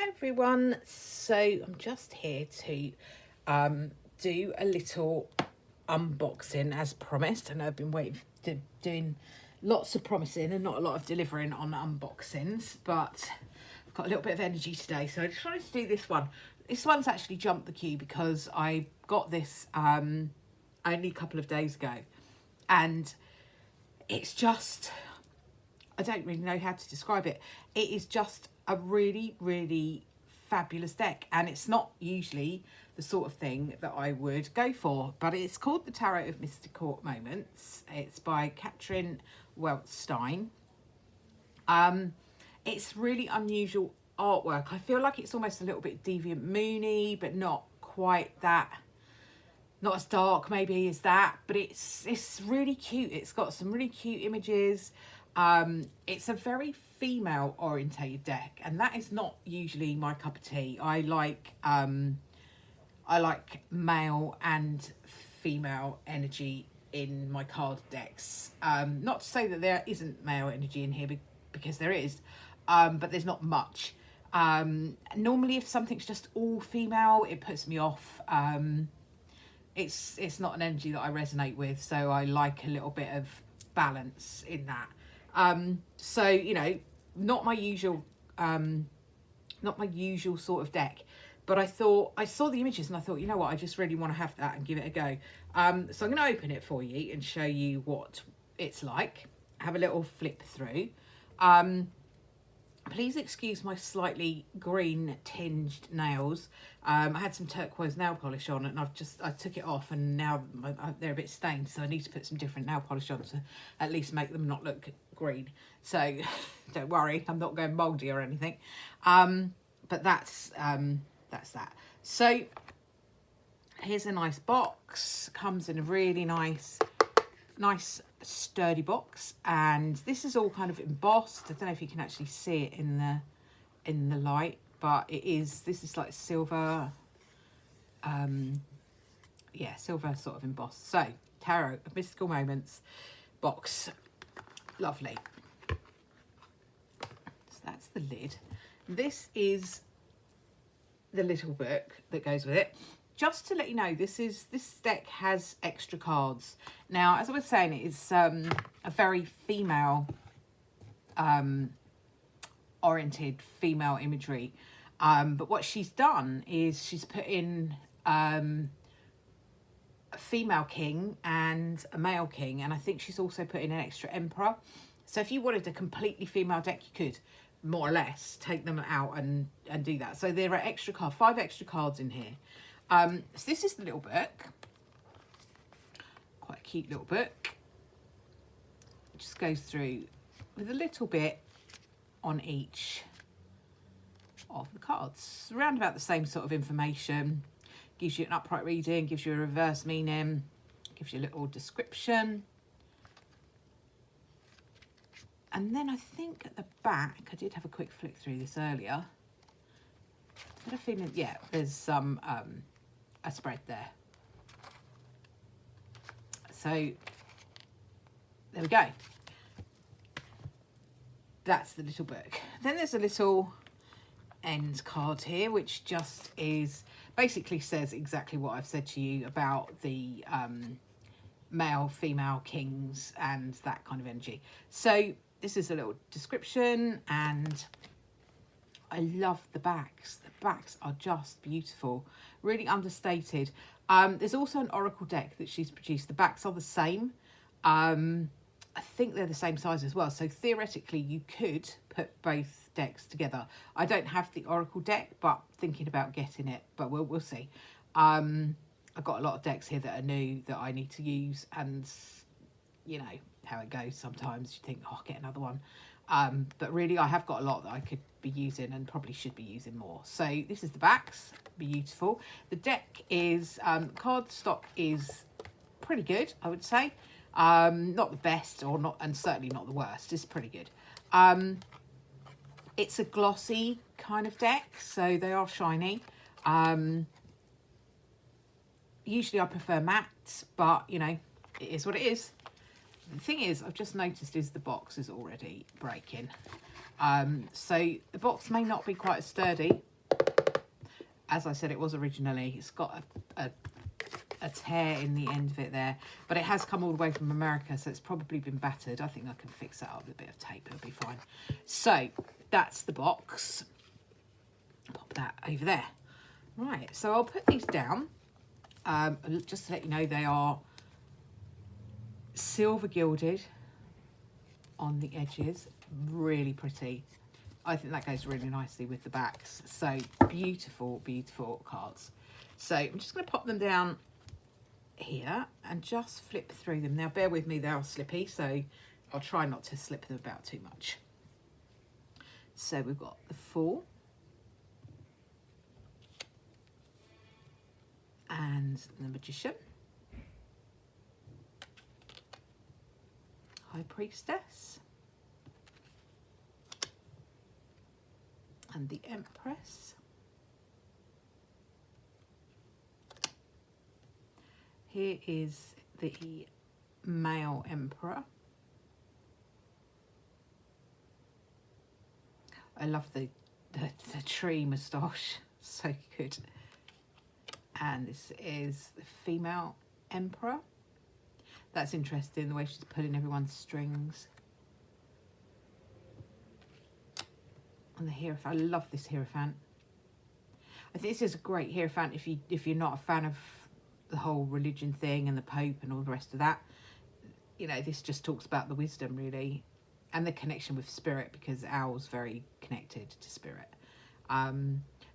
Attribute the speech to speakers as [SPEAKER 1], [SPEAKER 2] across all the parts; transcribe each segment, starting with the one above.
[SPEAKER 1] Everyone, so I'm just here to do a little unboxing as promised. I know I've been doing lots of promising and not a lot of delivering on unboxings, but I've got a little bit of energy today, so I just wanted to do this one. This one's actually jumped the queue because I got this only a couple of days ago, and it's just, I don't really know how to describe it. It is just a really, really fabulous deck, and it's not usually the sort of thing that I would go for, but it's called the Tarot of Mystical Moments. It's by welz-stein. It's really unusual artwork. I feel like it's almost a little bit Deviant Moony, but not quite that, not as dark maybe as that, but it's really cute. It's got some really cute images. It's a very female orientated deck, and that is not usually my cup of tea. I like male and female energy in my card decks. Not to say that there isn't male energy in here, because there is, but there's not much. Normally if something's just all female, it puts me off. It's not an energy that I resonate with, so I like a little bit of balance in that. So, you know, not my usual sort of deck, but I saw the images and I thought, you know what, I just really want to have that and give it a go. So I'm going to open it for you and show you what it's like. Have a little flip through. Please excuse my slightly green tinged nails. I had some turquoise nail polish on and I took it off, and now they're a bit stained, so I need to put some different nail polish on to at least make them not look green. So don't worry, I'm not going mouldy or anything. But that's that. So here's a nice box. Comes in a really nice sturdy box, and this is all kind of embossed. I don't know if you can actually see it in the light, but this is like silver, silver sort of embossed. So Tarot of Mystical Moments box, lovely. So that's the lid. This is the little book that goes with it. Just to let you know, this deck has extra cards. Now, as I was saying, it is a very female oriented female imagery. But what she's done is she's put in a female king and a male king, and I think she's also put in an extra emperor. So if you wanted a completely female deck, you could more or less take them out and do that. So there are 5 extra cards in here. So this is the little book, quite a cute little book. It just goes through with a little bit on each of the cards, around about the same sort of information. Gives you an upright reading, gives you a reverse meaning, gives you a little description. And then I think at the back, I did have a quick flick through this earlier. I had a feeling, yeah, there's some a spread there. So there we go. That's the little book. Then there's a little end card here, which just basically says exactly what I've said to you about the male, female kings and that kind of energy. So this is a little description, and I love the backs. The backs are just beautiful, really understated. There's also an oracle deck that she's produced. The backs are the same. I think they're the same size as well. So theoretically, you could put both decks together. I don't have the oracle deck, but thinking about getting it, but we'll see. I've got a lot of decks here that are new that I need to use, and you know how it goes. Sometimes you think, oh, I'll get another one. But really, I have got a lot that I could be using and probably should be using more. So this is the backs, beautiful. The deck is, card stock is pretty good, I would say. Not the best, and certainly not the worst. It's pretty good. It's a glossy kind of deck, so they are shiny. Usually I prefer matte, but you know, it is what it is. The thing is, I've just noticed is the box is already breaking. So the box may not be quite as sturdy as I said it was originally. It's got a tear in the end of it there, but it has come all the way from America, so it's probably been battered. I think I can fix that up with a bit of tape, it'll be fine. So that's the box. Pop that over there. Right, so I'll put these down. Just to let you know, they are silver gilded on the edges, really pretty. I think that goes really nicely with the backs. So beautiful, beautiful cards. So I'm just going to pop them down here and just flip through them. Now bear with me, they are slippy, so I'll try not to slip them about too much. So we've got the Fool and the Magician, High Priestess and the Empress. Here is the male Emperor. I love the tree moustache, so good. And this is the female Emperor. That's interesting, the way she's pulling everyone's strings. And the Hierophant, I love this Hierophant. I think this is a great Hierophant if you're not a fan of the whole religion thing and the Pope and all the rest of that. You know, this just talks about the wisdom really, and the connection with spirit, because Owl's very connected to spirit.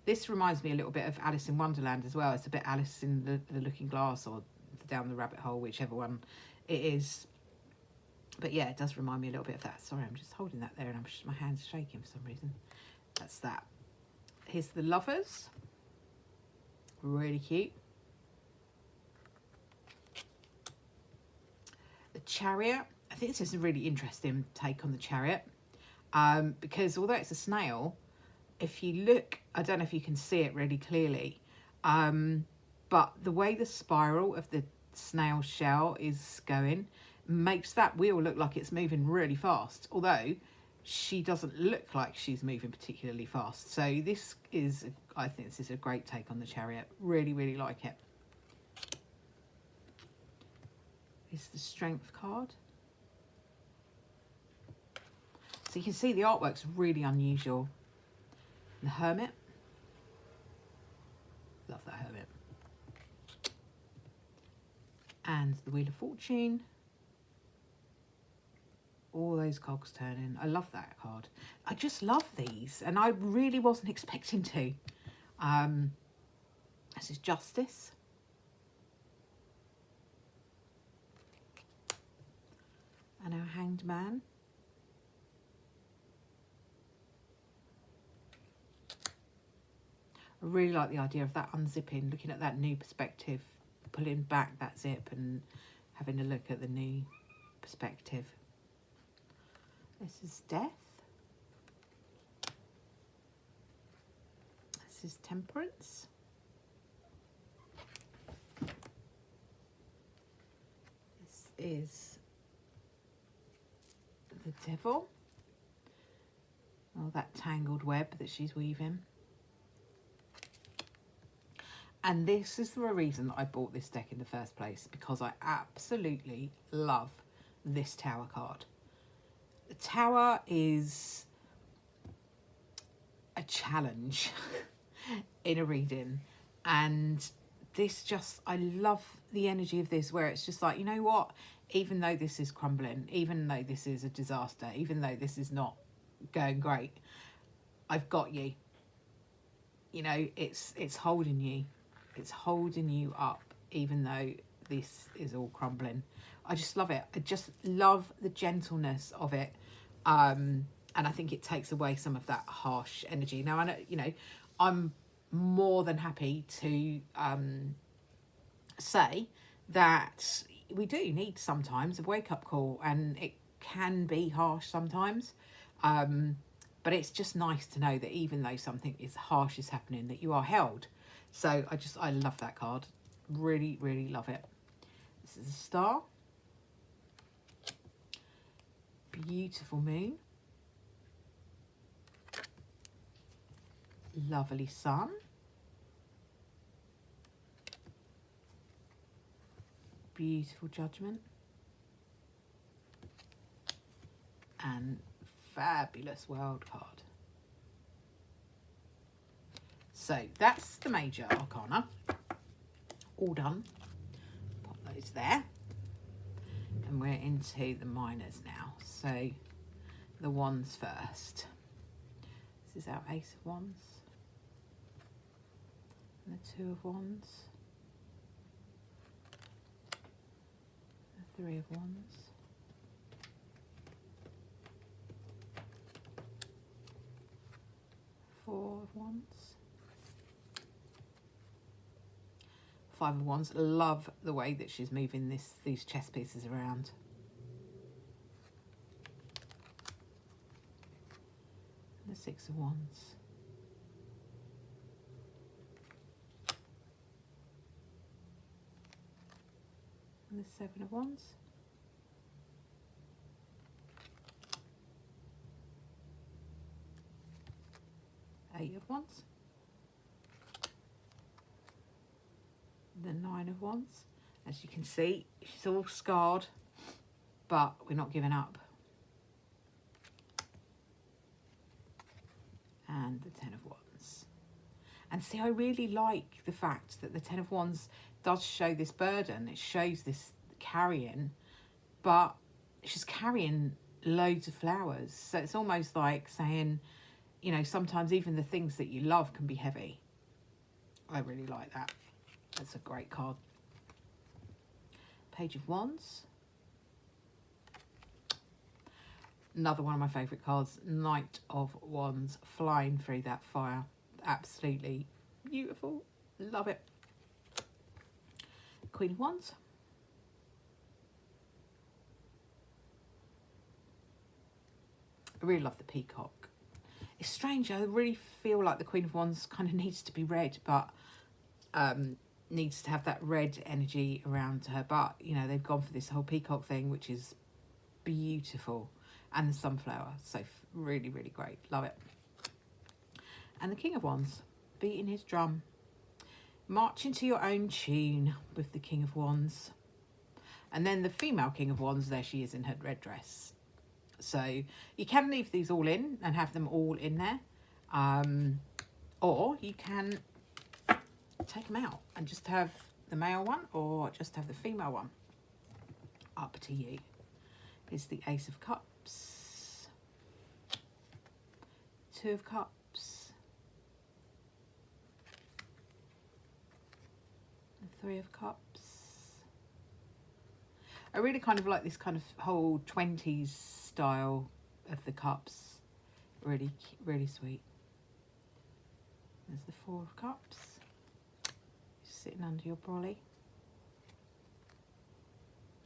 [SPEAKER 1] This reminds me a little bit of Alice in Wonderland as well. It's a bit Alice in the Looking Glass or Down the Rabbit Hole, whichever one it is. But yeah, it does remind me a little bit of that. Sorry, I'm just holding that there and my hand's shaking for some reason. That's that. Here's the Lovers. Really cute. The Chariot. I think this is a really interesting take on the Chariot, because although it's a snail, if you look, I don't know if you can see it really clearly, but the way the spiral of the snail shell is going makes that wheel look like it's moving really fast, although she doesn't look like she's moving particularly fast. So this is, I think this is a great take on the Chariot. Really, really like it. Is the Strength card. So you can see the artwork's really unusual. The Hermit. Love that Hermit. And the Wheel of Fortune. All those cogs turning. I love that card. I just love these, and I really wasn't expecting to. This is Justice. And our Hanged Man. I really like the idea of that unzipping, looking at that new perspective, pulling back that zip and having a look at the new perspective. This is Death. This is Temperance. This is the Devil. Oh, that tangled web that she's weaving. And this is the reason that I bought this deck in the first place, because I absolutely love this Tower card. The Tower is a challenge in a reading, and this just, I love the energy of this, where it's just like, you know what, even though this is crumbling, even though this is a disaster, even though this is not going great, I've got you. You know, it's holding you. It's holding you up, even though this is all crumbling. I just love it. I just love the gentleness of it. And I think it takes away some of that harsh energy. Now, I know, you know, I'm more than happy to say that we do need sometimes a wake-up call, and it can be harsh sometimes. But it's just nice to know that even though something is harsh is happening, that you are held. So I love that card. Really, really love it. This is a Star. Beautiful Moon. Lovely Sun. beautiful Judgment. And fabulous World card. So that's the major arcana. All done. Pop those there. And we're into the minors now. So the wands first. This is our Ace of Wands. And the Two of Wands. The Three of Wands. Four of Wands. Five of Wands. Love the way that she's moving these chess pieces around. And the Six of Wands. And the Seven of Wands. Eight of Wands. The Nine of Wands. As you can see, she's all scarred, but we're not giving up. And the Ten of Wands. And see, I really like the fact that the Ten of Wands does show this burden. It shows this carrying, but she's carrying loads of flowers. So it's almost like saying, you know, sometimes even the things that you love can be heavy. I really like that. That's a great card. Page of Wands. Another one of my favourite cards. Knight of Wands, flying through that fire. Absolutely beautiful. Love it. Queen of Wands. I really love the peacock. It's strange. I really feel like the Queen of Wands kind of needs to be red, but needs to have that red energy around her. But, you know, they've gone for this whole peacock thing, which is beautiful. And the sunflower. So really, really great. Love it. And the King of Wands, beating his drum. Marching to your own tune with the King of Wands. And then the female King of Wands, there she is in her red dress. So you can leave these all in and have them all in there. Or you can take them out and just have the male one or just have the female one. Up to you. Here's the Ace of Cups. Two of Cups. The Three of Cups. I really kind of like this kind of whole 20s style of the cups. Really, really sweet. There's the Four of Cups. Sitting under your brolly.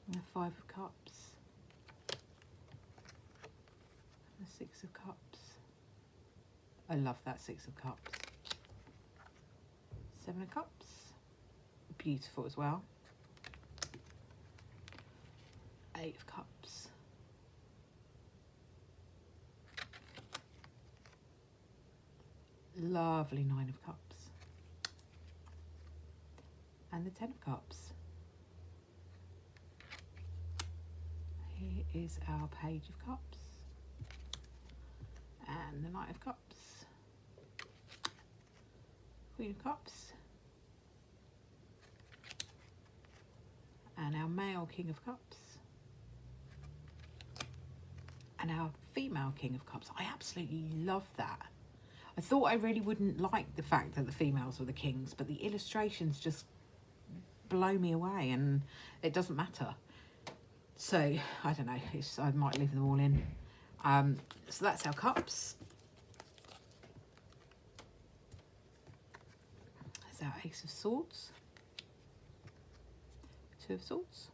[SPEAKER 1] And the Five of Cups. And the Six of Cups. I love that Six of Cups. Seven of Cups. Beautiful as well. Eight of Cups. Lovely Nine of Cups. And the Ten of Cups. Here is our Page of Cups. And the Knight of Cups. Queen of Cups. And our male King of Cups. And our female King of Cups. I absolutely love that. I thought I really wouldn't like the fact that the females were the kings, but the illustrations just blow me away and it doesn't matter. So, I don't know, I might leave them all in. So that's our cups. That's our Ace of Swords. Two of Swords.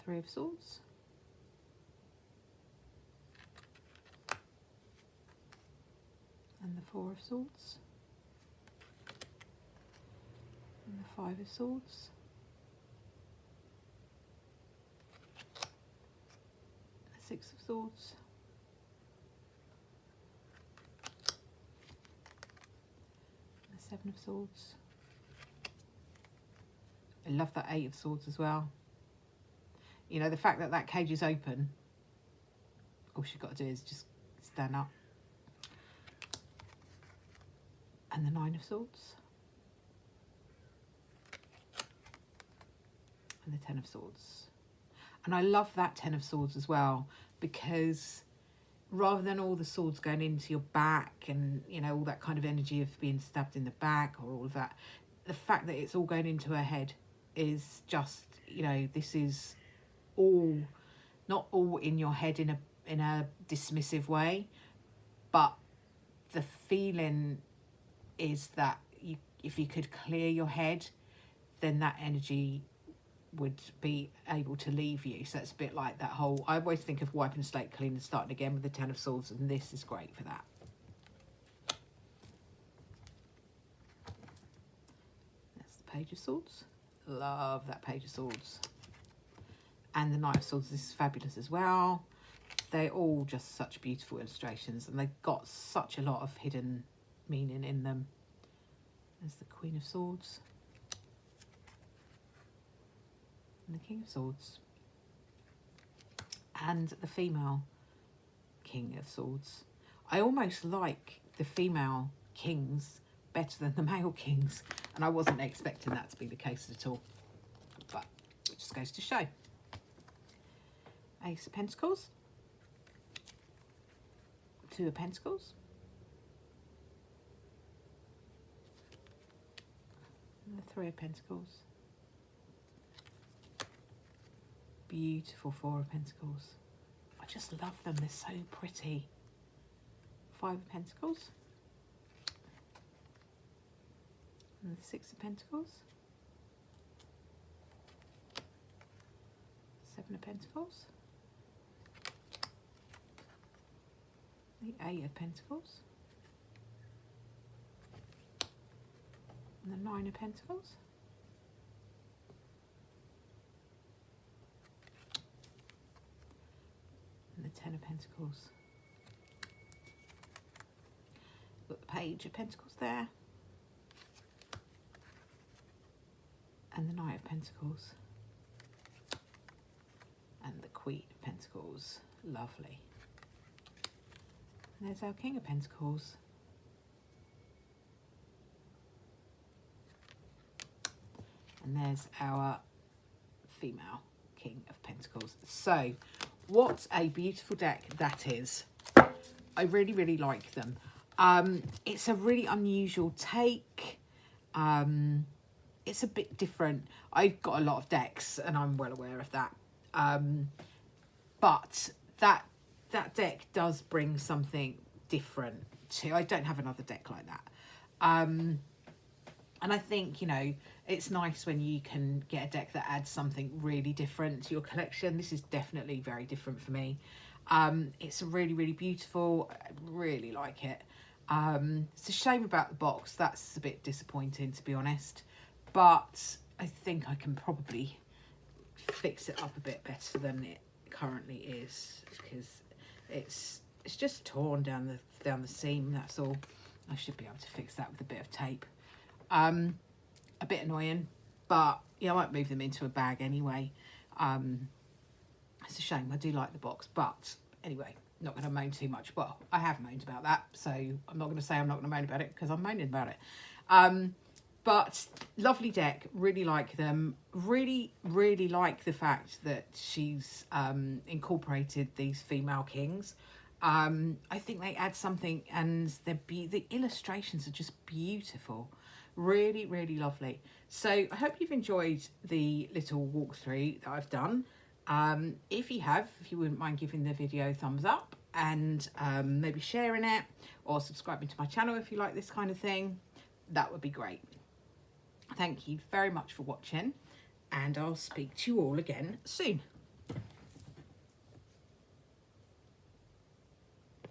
[SPEAKER 1] Three of Swords. And the Four of Swords. And the Five of Swords. The Six of Swords. The Seven of Swords. I love that 8 of Swords as well. You know, the fact that that cage is open, all she's got to do is just stand up. And the 9 of Swords. And the 10 of Swords. And I love that 10 of Swords as well, because rather than all the swords going into your back and, you know, all that kind of energy of being stabbed in the back or all of that, the fact that it's all going into her head is just, you know, this is all, not all in your head in a dismissive way, but the feeling is that if you could clear your head, then that energy would be able to leave you. So it's a bit like that whole, I always think of wiping the slate clean and starting again with the 10 of Swords, and this is great for that. That's the Page of Swords. Love that Page of Swords. And the Knight of Swords, this is fabulous as well. They're all just such beautiful illustrations, and they've got such a lot of hidden meaning in them. There's the Queen of Swords. And the King of Swords. And the female King of Swords. I almost like the female kings better than the male kings, and I wasn't expecting that to be the case at all, but it just goes to show. Ace of Pentacles. 2 of Pentacles. And the 3 of Pentacles. Beautiful 4 of Pentacles. I just love them, they're so pretty. 5 of Pentacles. And the 6 of Pentacles. 7 of Pentacles. The 8 of Pentacles. And the 9 of Pentacles. And the 10 of Pentacles. Got the Page of Pentacles there. And the Knight of Pentacles. And the Queen of Pentacles. Lovely. And there's our King of Pentacles. And there's our female King of Pentacles. So, what a beautiful deck that is. I really, really like them. It's a really unusual take. It's a bit different. I've got a lot of decks and I'm well aware of that. But that deck does bring something different to. I don't have another deck like that. And I think, you know, it's nice when you can get a deck that adds something really different to your collection. This is definitely very different for me. It's really, really beautiful. I really like it. It's a shame about the box. That's a bit disappointing, to be honest. But I think I can probably fix it up a bit better than it currently is, because it's just torn down the seam, that's all. I should be able to fix that with a bit of tape. A bit annoying, but yeah, I might move them into a bag anyway. It's a shame. I do like the box, but anyway, not going to moan too much. Well, I have moaned about that, so I'm not going to say I'm not going to moan about it, because I'm moaning about it. But lovely deck, really like them. Really, really like the fact that she's incorporated these female kings. I think they add something, and the illustrations are just beautiful. Really, really lovely. So I hope you've enjoyed the little walkthrough that I've done. If you have, if you wouldn't mind giving the video a thumbs up and maybe sharing it or subscribing to my channel if you like this kind of thing, that would be great. Thank you very much for watching, and I'll speak to you all again soon.